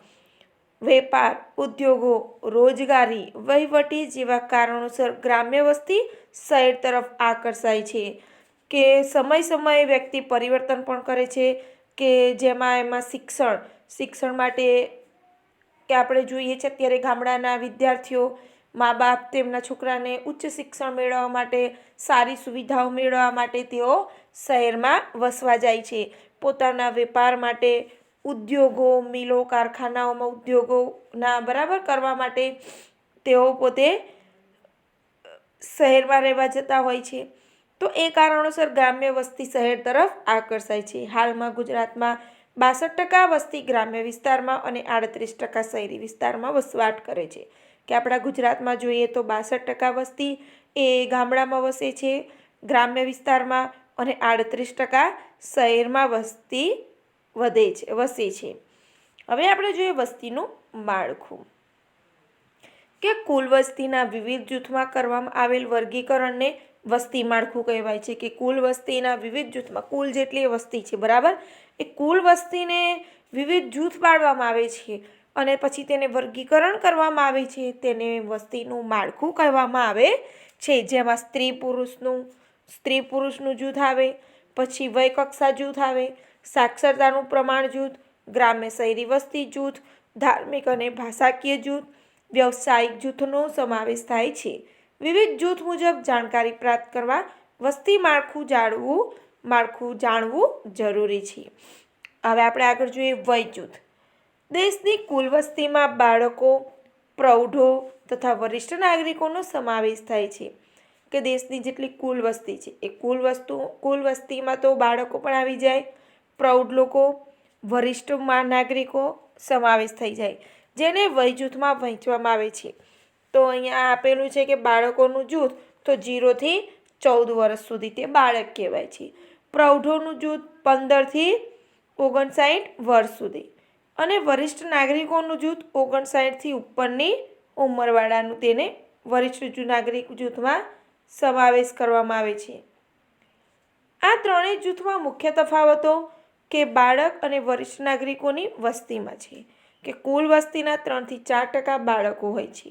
વેપાર, ઉદ્યોગો, રોજગારી, વહીવટી જેવા કારણોસર ગ્રામ્ય વસ્તી શહેર તરફ આકર્ષાય છે. કે સમયે વ્યક્તિ પરિવર્તન પણ કરે છે, કે એમાં શિક્ષણ માટે કે આપણે જોઈએ છે અત્યારે ગામડાના વિદ્યાર્થીઓ મા બાપ તેમના છોકરાને ઉચ્ચ શિક્ષણ મેળવવા માટે, સારી સુવિધાઓ મેળવવા માટે તેઓ શહેરમાં વસવા જાય છે. પોતાના વેપાર માટે, ઉદ્યોગો, મિલો, કારખાનાઓમાં ઉદ્યોગોના બરાબર કરવા માટે તેઓ પોતે શહેરમાં રહેવા જતા હોય છે. તો એ કારણોસર ગ્રામ્ય વસ્તી શહેર તરફ આકર્ષાય છે. હાલમાં ગુજરાતમાં 62% વસ્તી ગ્રામ્ય વિસ્તારમાં અને 38% શહેરી વિસ્તારમાં વસવાટ કરે છે. કે આપણા ગુજરાતમાં જોઈએ તો 62% વસ્તી એ ગામડામાં વસે છે, ગ્રામ્ય વિસ્તારમાં, અને 38% શહેરમાં વસ્તી વસે છે. હવે આપણે જોઈએ વસ્તીનું માળખું, કે કુલ વસ્તીના વિવિધ જૂથમાં કરવામાં આવેલ વર્ગીકરણને વસ્તી માળખું કહેવાય છે. કે કુલ વસ્તીના વિવિધ જૂથમાં, કુલ જેટલી વસ્તી છે બરાબર, એ કુલ વસ્તીને વિવિધ જૂથ પાડવામાં આવે છે અને પછી તેને વર્ગીકરણ કરવામાં આવે છે, તેને વસ્તીનું માળખું કહેવામાં આવે છે. જેમાં સ્ત્રી પુરુષનું જૂથ આવે, પછી વયકક્ષા જૂથ આવે, સાક્ષરતાનું પ્રમાણ જૂથ, ગ્રામ્ય શહેરી વસ્તી જૂથ, ધાર્મિક અને ભાષાકીય જૂથ, વ્યવસાયિક જૂથનો સમાવેશ થાય છે. વિવિધ જૂથ મુજબ જાણકારી પ્રાપ્ત કરવા વસ્તી માળખું જાણવું જરૂરી છે. હવે આપણે આગળ જોઈએ વય જૂથ. દેશની કુલ વસ્તીમાં બાળકો, પ્રૌઢો તથા વરિષ્ઠ નાગરિકોનો સમાવેશ થાય છે. કે દેશની જેટલી કુલ વસ્તી છે એ કુલ વસ્તીમાં તો બાળકો પણ આવી જાય, પ્રૌઢ લોકો, વરિષ્ઠ નાગરિકો સમાવેશ થઈ જાય, જેને વય જૂથમાં વહેંચવામાં આવે છે. તો અહીંયા આપેલું છે કે બાળકોનું જૂથ તો 0 થી 14 વર્ષ સુધી તે બાળક કહેવાય છે. પ્રૌઢોનું જૂથ 15 થી 59 વર્ષ સુધી, અને વરિષ્ઠ નાગરિકોનું જૂથ 59 થી ઉપરની ઉંમરવાળાનું તેને વરિષ્ઠ નાગરિક જૂથમાં સમાવેશ કરવામાં આવે છે. આ ત્રણેય જૂથમાં મુખ્ય તફાવતો કે બાળક અને વરિષ્ઠ નાગરિકોની વસ્તીમાં છે. કે કુલ વસ્તીના 3 થી 4% બાળકો હોય છે.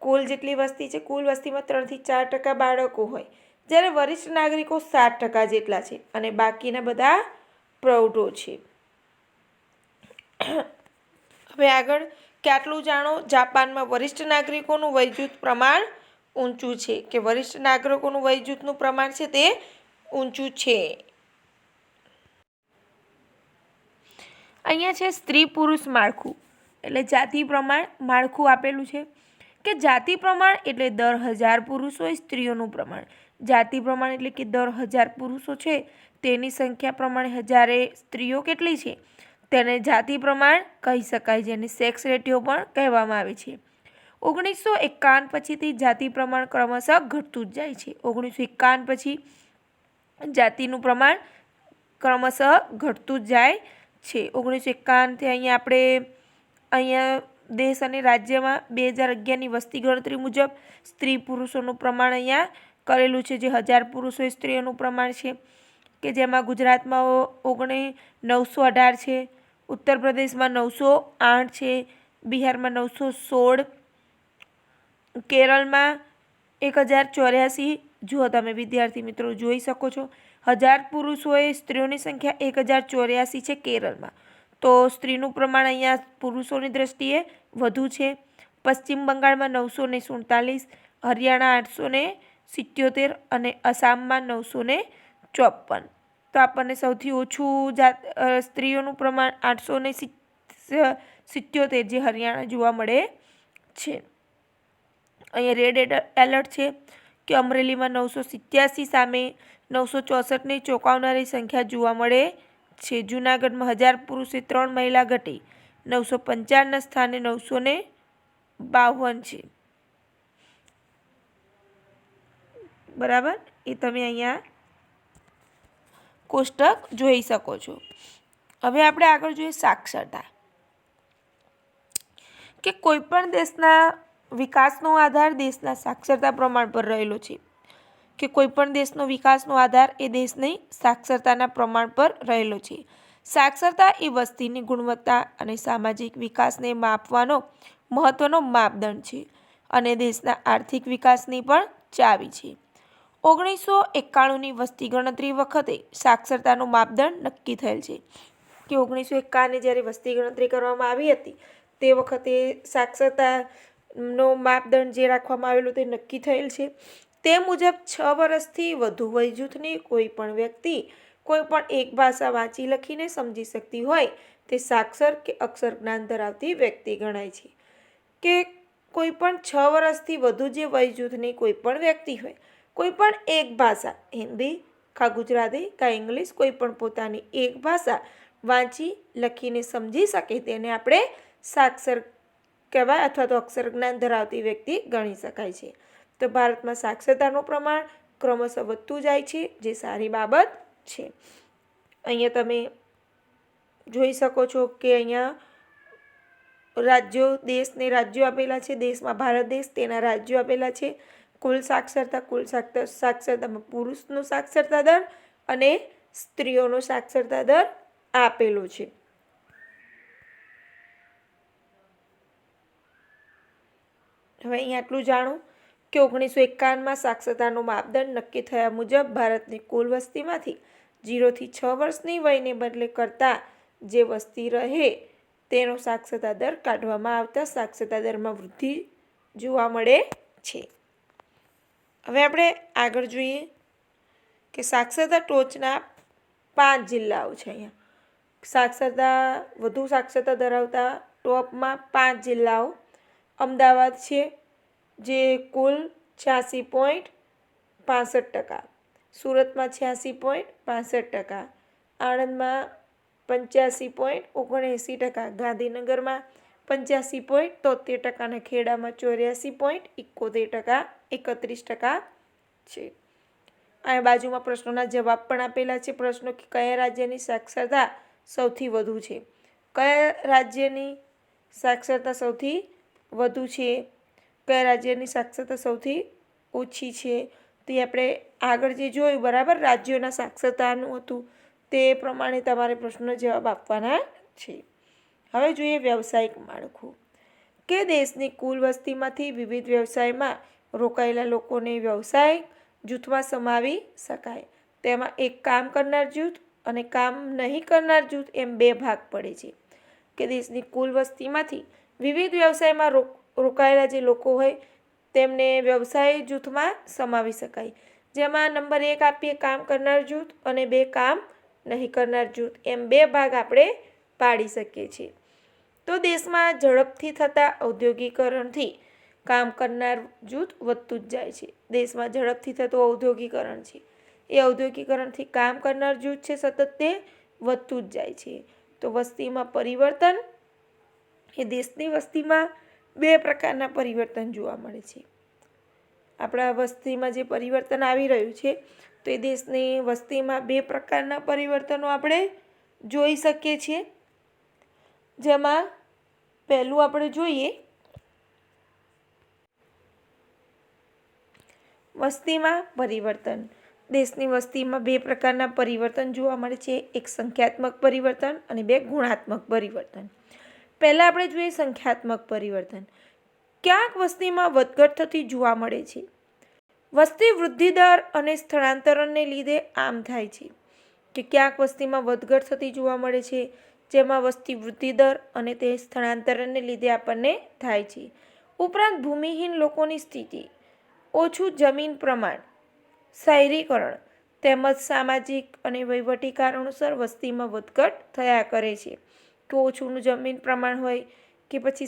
કુલ જેટલી વસ્તી છે, કુલ વસ્તીમાં 3 થી 4% બાળકો હોય, જ્યારે વરિષ્ઠ નાગરિકો 7% જેટલા છે અને બાકીના બધા પ્રૌઢો છે. હવે આગળ કે આટલું જાણો, જાપાનમાં વરિષ્ઠ નાગરિકોનું વયજૂથ પ્રમાણ ઊંચું છે. કે વરિષ્ઠ નાગરિકોનું વયજૂથનું પ્રમાણ છે તે ઊંચું છે. અહીંયા છે સ્ત્રી પુરુષ માળખું, એટલે જાતિ પ્રમાણ માળખું આપેલું છે. કે જાતિ પ્રમાણ એટલે દર 1000 પુરુષો સ્ત્રીઓનું પ્રમાણ. જાતિ પ્રમાણ એટલે કે દર 1000 પુરુષો છે તેની સંખ્યા પ્રમાણે હજારે સ્ત્રીઓ કેટલી છે તેને જાતિ પ્રમાણ કહી શકાય, જેને સેક્સ રેટિયો પણ કહેવામાં આવે છે. 1951 પછીથી જાતિ પ્રમાણ ક્રમશઃ ઘટતું જ જાય છે. 1951 પછી જાતિનું પ્રમાણ ક્રમશઃ ઘટતું જ જાય છે. 1951થી અહીંયા દેશ અને રાજ્યમાં 2011ની વસ્તી ગણતરી મુજબ સ્ત્રી પુરુષોનું પ્રમાણ અહીંયા કરેલું છે, જે 1000 પુરુષો સ્ત્રીઓનું પ્રમાણ છે. કે જેમાં ગુજરાતમાં 918 છે, ઉત્તર પ્રદેશમાં 908 છે, બિહારમાં 916, કેરળમાં 1084. જુઓ તમે વિદ્યાર્થી મિત્રો જોઈ શકો છો, 1000 પુરુષોએ સ્ત્રીઓની સંખ્યા 1084 છે કેરળમાં. તો સ્ત્રીનું પ્રમાણ અહીંયા પુરુષોની દ્રષ્ટિએ વધુ છે. પશ્ચિમ બંગાળમાં 947, હરિયાણા 877 અને આસામમાં 954. તો આપણને સૌથી ઓછું સ્ત્રીઓનું પ્રમાણ 877 જે હરિયાણા જોવા મળે છે. અહીંયા રેડ એલર્ટ છે કે અમરેલીમાં 987 સામે 964ની ચોંકાવનારી સંખ્યા જોવા મળે છે. જૂનાગઢમાં 1000 પુરુષે 3 મહિલા ઘટી 955ના સ્થાને 952 છે. બરાબર, એ તમે અહીંયા કોષ્ટક જોઈ શકો છો. હવે આપણે આગળ જોઈએ સાક્ષરતા. કે કોઈ પણ દેશના વિકાસનો આધાર દેશના સાક્ષરતા પ્રમાણ પર રહેલો છે. કે કોઈ પણ દેશનો વિકાસનો આધાર એ દેશની સાક્ષરતાના પ્રમાણ પર રહેલો છે. સાક્ષરતા એ વસ્તીની ગુણવત્તા અને સામાજિક વિકાસને માપવાનો મહત્વનો માપદંડ છે અને દેશના આર્થિક વિકાસની પણ ચાવી છે. 1991ની વસ્તી ગણતરી વખતે સાક્ષરતાનો માપદંડ નક્કી થયેલ છે. કે 1951ની જ્યારે વસ્તી ગણતરી કરવામાં આવી હતી તે વખતે સાક્ષરતાનો માપદંડ જે રાખવામાં આવેલો તે નક્કી થયેલ છે. તે મુજબ 6 વર્ષથી વધુ વય જૂથની કોઈ પણ વ્યક્તિ કોઈ પણ એક ભાષા વાંચી લખીને સમજી શકતી હોય તે સાક્ષર કે અક્ષર જ્ઞાન ધરાવતી વ્યક્તિ ગણાય છે. કે કોઈ પણ 6 વર્ષથી વધુ જે વય જૂથની કોઈ પણ વ્યક્તિ હોય કોઈ પણ એક ભાષા હિન્દી કા ગુજરાતી કા ઇંગ્લિશ કોઈ પણ પોતાની એક ભાષા વાંચી લખીને સમજી શકે તેને આપણે સાક્ષર કહેવાય અથવા તો અક્ષર જ્ઞાન ધરાવતી વ્યક્તિ ગણી શકાય છે. તો ભારતમાં સાક્ષરતાનું પ્રમાણ ક્રમશઃ વધતું જાય છે, જે સારી બાબત છે. અહીંયા તમે જોઈ શકો છો કે અહીંયા રાજ્યો દેશને રાજ્યો આપેલા છે. દેશમાં ભારત દેશ તેના રાજ્યો આપેલા છે. કુલ સાક્ષરતામાં પુરુષનો સાક્ષરતા દર અને સ્ત્રીઓનો સાક્ષરતા દર આપેલો છે. હવે અહીં આટલું જાણો કે 1951માં સાક્ષરતાનો માપદંડ નક્કી થયા મુજબ ભારતની કુલ વસ્તીમાંથી 0થી 6 વર્ષની વયને બદલે કરતાં જે વસ્તી રહે તેનો સાક્ષરતા દર કાઢવામાં આવતા સાક્ષરતા દરમાં વૃદ્ધિ જોવા મળે છે. હવે આપણે આગળ જોઈએ કે સાક્ષરતા ટોચના 5 જિલ્લાઓ છે. અહીંયા વધુ સાક્ષરતા ધરાવતા ટોપમાં 5 જિલ્લાઓ. અમદાવાદ છે જે કુલ 86.65%, સુરતમાં 86.65%, આણંદમાં 85.79%, ગાંધીનગરમાં 85.73% અને ખેડામાં 84.71% છે. આ બાજુમાં પ્રશ્નોના જવાબ પણ આપેલા છે. પ્રશ્નો કે કયા રાજ્યની સાક્ષરતા સૌથી વધુ છે, કયા રાજ્યની સાક્ષરતા સૌથી વધુ છે, કયા રાજ્યની સાક્ષરતા સૌથી ઓછી છે. તે આપણે આગળ જે જોયું બરાબર રાજ્યોના સાક્ષરતાનું હતું તે પ્રમાણે તમારે પ્રશ્નનો જવાબ આપવાના છે. હવે જોઈએ વ્યવસાયિક માળખું. કે દેશની કુલ વસ્તીમાંથી વિવિધ વ્યવસાયમાં રોકાયેલા લોકોને વ્યવસાય જૂથમાં સમાવી શકાય. તેમાં એક કામ કરનાર જૂથ અને કામ નહીં કરનાર જૂથ એમ 2 ભાગ પડે છે. કે દેશની કુલ વસ્તીમાંથી વિવિધ વ્યવસાયમાં રોકાયેલા જે લોકો હોય તેમને વ્યવસાય જૂથમાં સમાવી શકાય. જેમાં નંબર 1 આપીએ કામ કરનાર જૂથ અને 2 કામ નહીં કરનાર જૂથ એમ 2 ભાગ આપણે પાડી શકીએ છીએ. તો દેશમાં ઝડપથી થતા ઔદ્યોગિકરણથી કામ કરનાર જૂથ વધતું જ જાય છે. દેશમાં ઝડપથી થતું ઔદ્યોગિકરણ છે એ ઔદ્યોગિકરણથી કામ કરનાર જૂથ છે સતત તે વધતું જ જાય છે. તો વસ્તીમાં પરિવર્તન એ દેશની વસ્તીમાં 2 પ્રકારના પરિવર્તન જોવા મળે છે. આપણા વસ્તીમાં જે પરિવર્તન આવી રહ્યું છે તો એ દેશની વસ્તીમાં 2 પ્રકારના પરિવર્તનો આપણે જોઈ શકીએ છીએ. જેમાં પહેલું આપણે જોઈએ વસ્તીમાં પરિવર્તન. દેશની વસ્તીમાં 2 પ્રકારના પરિવર્તન જોવા મળે છે, એક સંખ્યાત્મક પરિવર્તન અને 2 ગુણાત્મક પરિવર્તન. પહેલાં આપણે જોઈએ સંખ્યાત્મક પરિવર્તન. ક્યાંક વસ્તીમાં વધઘટ થતી જોવા મળે છે. વસ્તી વૃદ્ધિ દર અને સ્થળાંતરણને લીધે આમ થાય છે. કે ક્યાંક વસ્તીમાં વધઘટ થતી જોવા મળે છે જેમાં વસ્તી વૃદ્ધિ દર અને તે સ્થળાંતરણને લીધે આપણને થાય છે. ઉપરાંત ભૂમિહીન લોકોની સ્થિતિ, ઓછું જમીન પ્રમાણ, શહેરીકરણ તેમજ સામાજિક અને વહીવટી કારણોસર વસ્તીમાં વધઘટ થયા કરે છે. કે ઓછું જમીન પ્રમાણ હોય કે પછી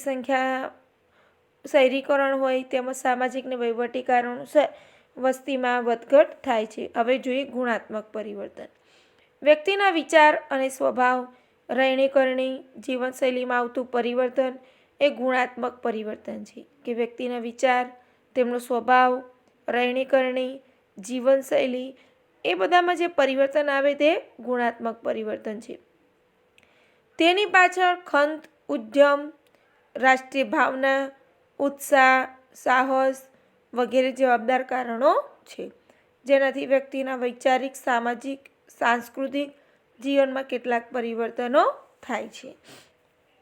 શહેરીકરણ હોય તેમજ સામાજિક અને વહીવટી કારણોસર વસ્તીમાં વધઘટ થાય છે. હવે જોઈએ ગુણાત્મક પરિવર્તન. વ્યક્તિના વિચાર અને સ્વભાવ, રહેણી-કરણી, જીવનશૈલીમાં આવતું પરિવર્તન એ ગુણાત્મક પરિવર્તન છે. કે વ્યક્તિના વિચાર, તેમનો સ્વભાવ, રહેણી-કરણી, જીવનશૈલી એ બધામાં જે પરિવર્તન આવે તે ગુણાત્મક પરિવર્તન છે. તેની પાછળ ખંત, ઉદ્યમ, રાષ્ટ્રીય ભાવના, ઉત્સાહ, સાહસ વગેરે જવાબદાર કારણો છે, જેનાથી વ્યક્તિના વૈચારિક, સામાજિક, સાંસ્કૃતિક જીવનમાં કેટલાક પરિવર્તનો થાય છે.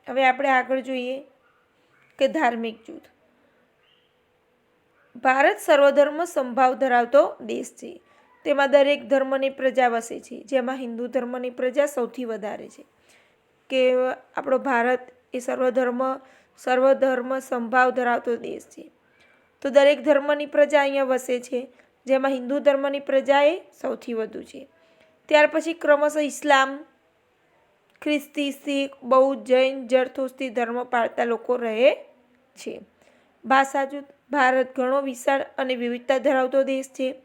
હવે આપણે આગળ જોઈએ કે ધાર્મિક જૂથ. ભારત સર્વધર્મ સંભાવ ધરાવતો દેશ છે. તેમાં દરેક ધર્મની પ્રજા વસે છે, જેમાં હિન્દુ ધર્મની પ્રજા સૌથી વધારે છે. કે આપણો ભારત એ સર્વધર્મ સંભાવ ધરાવતો દેશ છે. તો દરેક ધર્મની પ્રજા અહીંયા વસે છે, જેમાં હિન્દુ ધર્મની પ્રજા એ સૌથી વધુ છે. ત્યાર પછી ક્રમશઃ ઇસ્લામ, ખ્રિસ્તી, શીખ, બૌદ્ધ, જૈન, જરથુસ્તી ધર્મ પાળતા લોકો રહે છે. ભાષા જૂથ. ભારત ઘણો વિશાળ અને વિવિધતા ધરાવતો દેશ છે.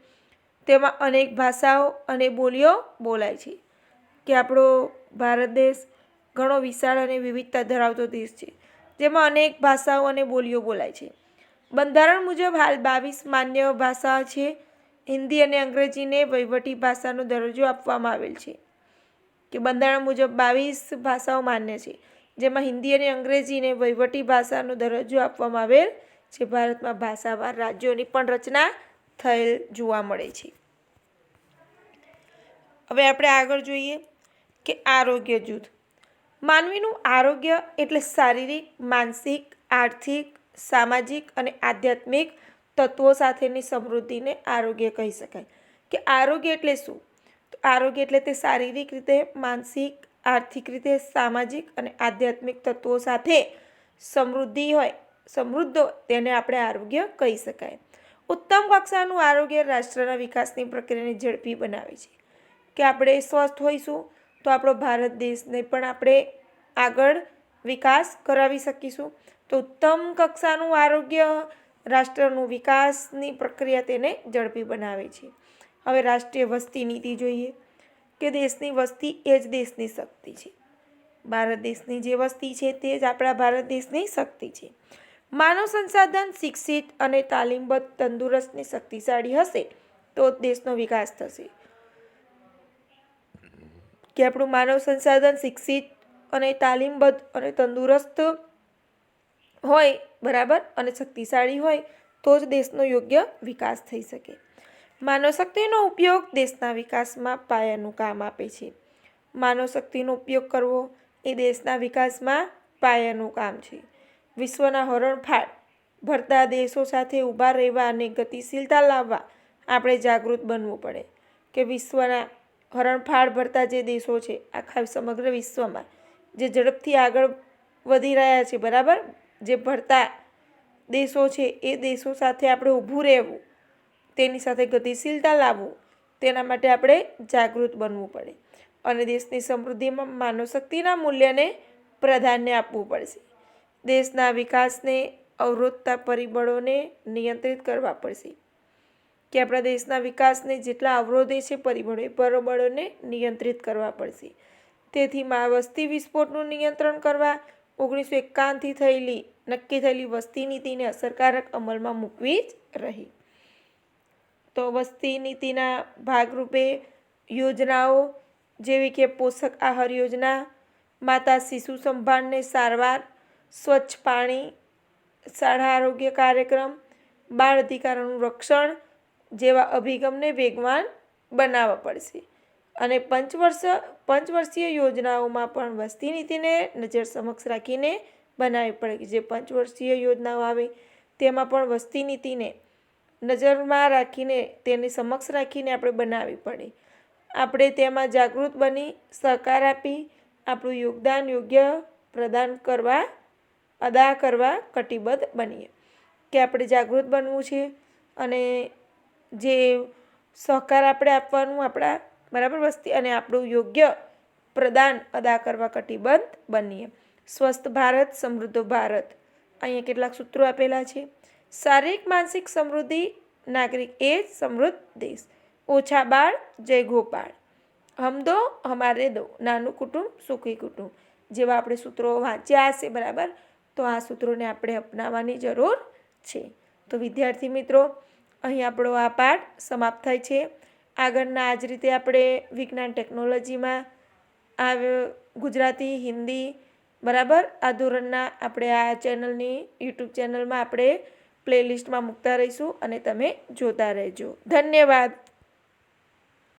તેમાં અનેક ભાષાઓ અને બોલીઓ બોલાય છે. કે આપણો ભારત દેશ ઘણો વિશાળ અને વિવિધતા ધરાવતો દેશ છે, જેમાં અનેક ભાષાઓ અને બોલીઓ બોલાય છે. બંધારણ મુજબ હાલ 22 માન્ય ભાષા છે. હિન્દી અને અંગ્રેજીને વહીવટી ભાષાનો દરજ્જો આપવામાં આવેલ છે. કે બંધારણ મુજબ 22 ભાષાઓ માન્ય છે, જેમાં હિન્દી અને અંગ્રેજીને વહીવટી ભાષાનો દરજ્જો આપવામાં આવેલ છે. ભારતમાં ભાષાવાર રાજ્યોની પણ રચના થયેલ જોવા મળે છે. હવે આપણે આગળ જોઈએ કે આરોગ્ય જૂથ. માનવીનું આરોગ્ય એટલે શારીરિક, માનસિક, આર્થિક, સામાજિક અને આધ્યાત્મિક તત્વો સાથેની સમૃદ્ધિને આરોગ્ય કહી શકાય. કે આરોગ્ય એટલે શું? તો આરોગ્ય એટલે તે શારીરિક રીતે, માનસિક, આર્થિક રીતે, સામાજિક અને આધ્યાત્મિક તત્વો સાથે સમૃદ્ધ હોય તેને આપણે આરોગ્ય કહી શકાય. ઉત્તમ કક્ષાનું આરોગ્ય રાષ્ટ્રના વિકાસની પ્રક્રિયાને ઝડપી બનાવે છે. કે આપણે સ્વસ્થ હોઈશું તો આપણો ભારત દેશને પણ આપણે આગળ વિકાસ કરાવી શકીશું. તો ઉત્તમ કક્ષાનું આરોગ્ય રાષ્ટ્રનું વિકાસની પ્રક્રિયા તેને ઝડપી બનાવે છે. હવે રાષ્ટ્રીય વસ્તી નીતિ જોઈએ. કે દેશની વસ્તી એ જ દેશની શક્તિ છે. ભારત દેશની જે વસ્તી છે તે જ આપણા ભારત દેશની શક્તિ છે. માનવ સંસાધન શિક્ષિત અને તાલીમબદ્ધ, તંદુરસ્ત અને શક્તિશાળી હશે તો દેશનો વિકાસ થશે. કે આપણું માનવ સંસાધન શિક્ષિત અને તાલીમબદ્ધ અને તંદુરસ્ત હોય, બરાબર, અને શક્તિશાળી હોય તો જ દેશનો યોગ્ય વિકાસ થઈ શકે. માનવ શક્તિનો ઉપયોગ દેશના વિકાસમાં પાયાનું કામ આપે છે. માનવ શક્તિનો ઉપયોગ કરવો એ દેશના વિકાસમાં પાયાનું કામ છે. વિશ્વના હરણફાળ ભરતા દેશો સાથે ઊભા રહેવા અને ગતિશીલતા લાવવા આપણે જાગૃત બનવું પડે. કે વિશ્વના હરણફાળ ભરતા જે દેશો છે આખા સમગ્ર વિશ્વમાં જે ઝડપથી આગળ વધી રહ્યા છે, બરાબર, જે ભરતા દેશો છે એ દેશો સાથે આપણે ઊભું રહેવું, તેની સાથે ગતિશીલતા લાવવું, તેના માટે આપણે જાગૃત બનવું પડે. અને દેશની સમૃદ્ધિમાં માનવ શક્તિના મૂલ્યને પ્રાધાન્ય આપવું પડશે. દેશના વિકાસને અવરોધતા પરિબળોને નિયંત્રિત કરવા પડશે. કે આપણા દેશના વિકાસને જેટલા અવરોધે છે પરિબળોને નિયંત્રિત કરવા પડશે. તેથી વસ્તી વિસ્ફોટનું નિયંત્રણ કરવા 1951થી નક્કી થયેલી વસ્તી નીતિને અસરકારક અમલમાં મૂકવી જ રહી. તો વસ્તી નીતિના ભાગરૂપે યોજનાઓ જેવી કે પોષક આહાર યોજના, માતા શિશુ સંભાળને સારવાર, સ્વચ્છ પાણી, શાળા આરોગ્ય કાર્યક્રમ, બાળ અધિકારોનું રક્ષણ જેવા અભિગમને વેગવાન બનાવવા પડશે. અને પંચવર્ષીય યોજનાઓમાં પણ વસ્તી નીતિને નજર સમક્ષ રાખીને બનાવવી પડે. કે જે પંચવર્ષીય યોજનાઓ આવે તેમાં પણ વસ્તી નીતિને નજરમાં રાખીને, તેને સમક્ષ રાખીને આપણે બનાવવી પડે. આપણે તેમાં જાગૃત બની સહકાર આપી આપણું યોગદાન યોગ્ય અદા કરવા કટિબદ્ધ બનીએ. કે આપણે જાગૃત બનવું છે અને જે સહકાર આપણે આપવાનું આપણા, બરાબર, વસ્તી અને આપણું યોગ્ય પ્રદાન અદા કરવા કટિબદ્ધ બનીએ. સ્વસ્થ ભારત, સમૃદ્ધ ભારત. અહીંયા કેટલાક સૂત્રો આપેલા છે. શારીરિક માનસિક સમૃદ્ધિ નાગરિક એ જ સમૃદ્ધ દેશ, ઓછા બાળ જય ગોપાળ, હમ દો હમારે દો, નાનું કુટુંબ સુખી કુટુંબ જેવા આપણે સૂત્રો વાંચ્યા હશે, બરાબર. તો આ સૂત્રોને આપણે અપનાવવાની જરૂર છે. તો વિદ્યાર્થી મિત્રો, અહીં આપણો આ પાઠ સમાપ્ત થાય છે. આગળના આ જ રીતે આપણે વિજ્ઞાન ટેકનોલોજીમાં આ ગુજરાતી, હિન્દી, બરાબર, આ ધોરણના આપણે આ ચેનલની યુટ્યુબ ચેનલમાં આપણે પ્લેલિસ્ટમાં મૂકતા રહીશું અને તમે જોતા રહેજો. ધન્યવાદ.